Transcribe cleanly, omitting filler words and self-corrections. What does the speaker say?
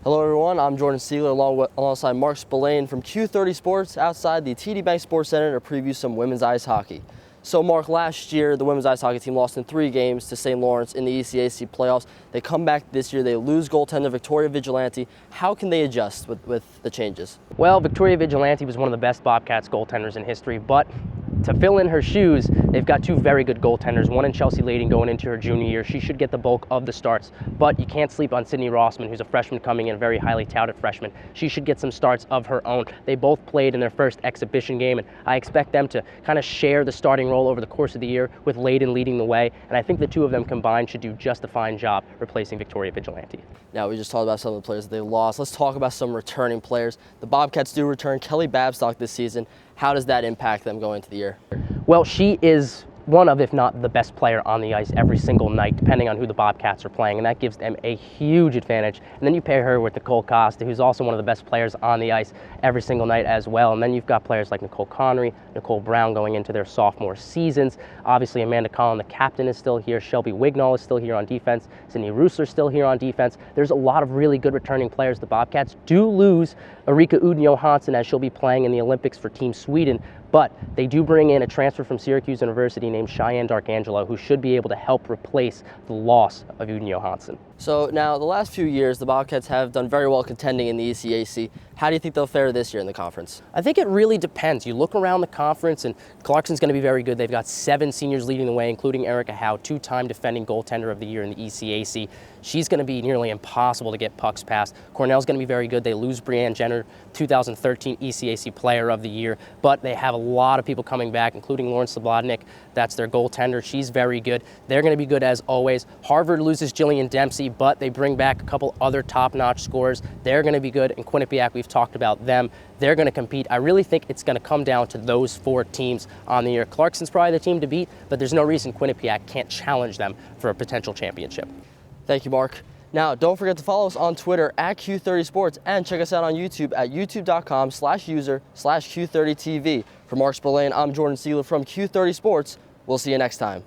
Hello everyone, I'm Jordan Siegler alongside Mark Spillane from Q30 Sports outside the TD Bank Sports Center to preview some women's ice hockey. So Mark, last year the women's ice hockey team lost in 3 games to St. Lawrence in the ECAC playoffs. They come back this year, they lose goaltender Victoria Vigilante. How can they adjust with the changes? Well, Victoria Vigilante was one of the best Bobcats goaltenders in history, but to fill in her shoes, they've got 2 very good goaltenders, one in Chelsea Lading going into her junior year. She should get the bulk of the starts, but you can't sleep on Sydney Rossman, who's a freshman coming in, a very highly touted freshman. She should get some starts of her own. They both played in their first exhibition game, and I expect them to kind of share the starting role over the course of the year, with Layden leading the way, and I think the 2 of them combined should do just a fine job replacing Victoria Vigilante. Now, we just talked about some of the players that they lost. Let's talk about some returning players. The Bobcats do return Kelly Babstock this season. How does that impact them going into the year? Well, she is one of, if not the best player on the ice every single night, depending on who the Bobcats are playing, and that gives them a huge advantage. And then you pair her with Nicole Costa, who's also one of the best players on the ice every single night as well. And then you've got players like Nicole Connery, Nicole Brown going into their sophomore seasons. Obviously, Amanda Collin, the captain, is still here. Shelby Wignall is still here on defense. Sydney Roosler still here on defense. There's a lot of really good returning players. The Bobcats do lose Erika Udno-Hansen, as she'll be playing in the Olympics for Team Sweden, but they do bring in a transfer from Syracuse University named Cheyenne Darkangelo, who should be able to help replace the loss of Udno-Hansen. So now, the last few years, the Bobcats have done very well contending in the ECAC. How do you think they'll fare this year in the conference? I think it really depends. You look around the conference, and Clarkson's going to be very good. They've got 7 seniors leading the way, including Erica Howe, 2-time defending goaltender of the year in the ECAC. She's going to be nearly impossible to get pucks past. Cornell's going to be very good. They lose Brianne Jenner, 2013 ECAC Player of the Year, but they have a lot of people coming back, including Lauren Slobodnik. That's their goaltender. She's very good. They're going to be good as always. Harvard loses Jillian Dempsey, but they bring back a couple other top-notch scorers. They're going to be good. And Quinnipiac, we've talked about them. They're going to compete. I really think it's going to come down to those 4 teams on the year. Clarkson's probably the team to beat, but there's no reason Quinnipiac can't challenge them for a potential championship. Thank you, Mark. Now, don't forget to follow us on Twitter at Q30 Sports and check us out on YouTube at youtube.com/user/Q30TV. For Mark Spillane, I'm Jordan Siegler from Q30 Sports. We'll see you next time.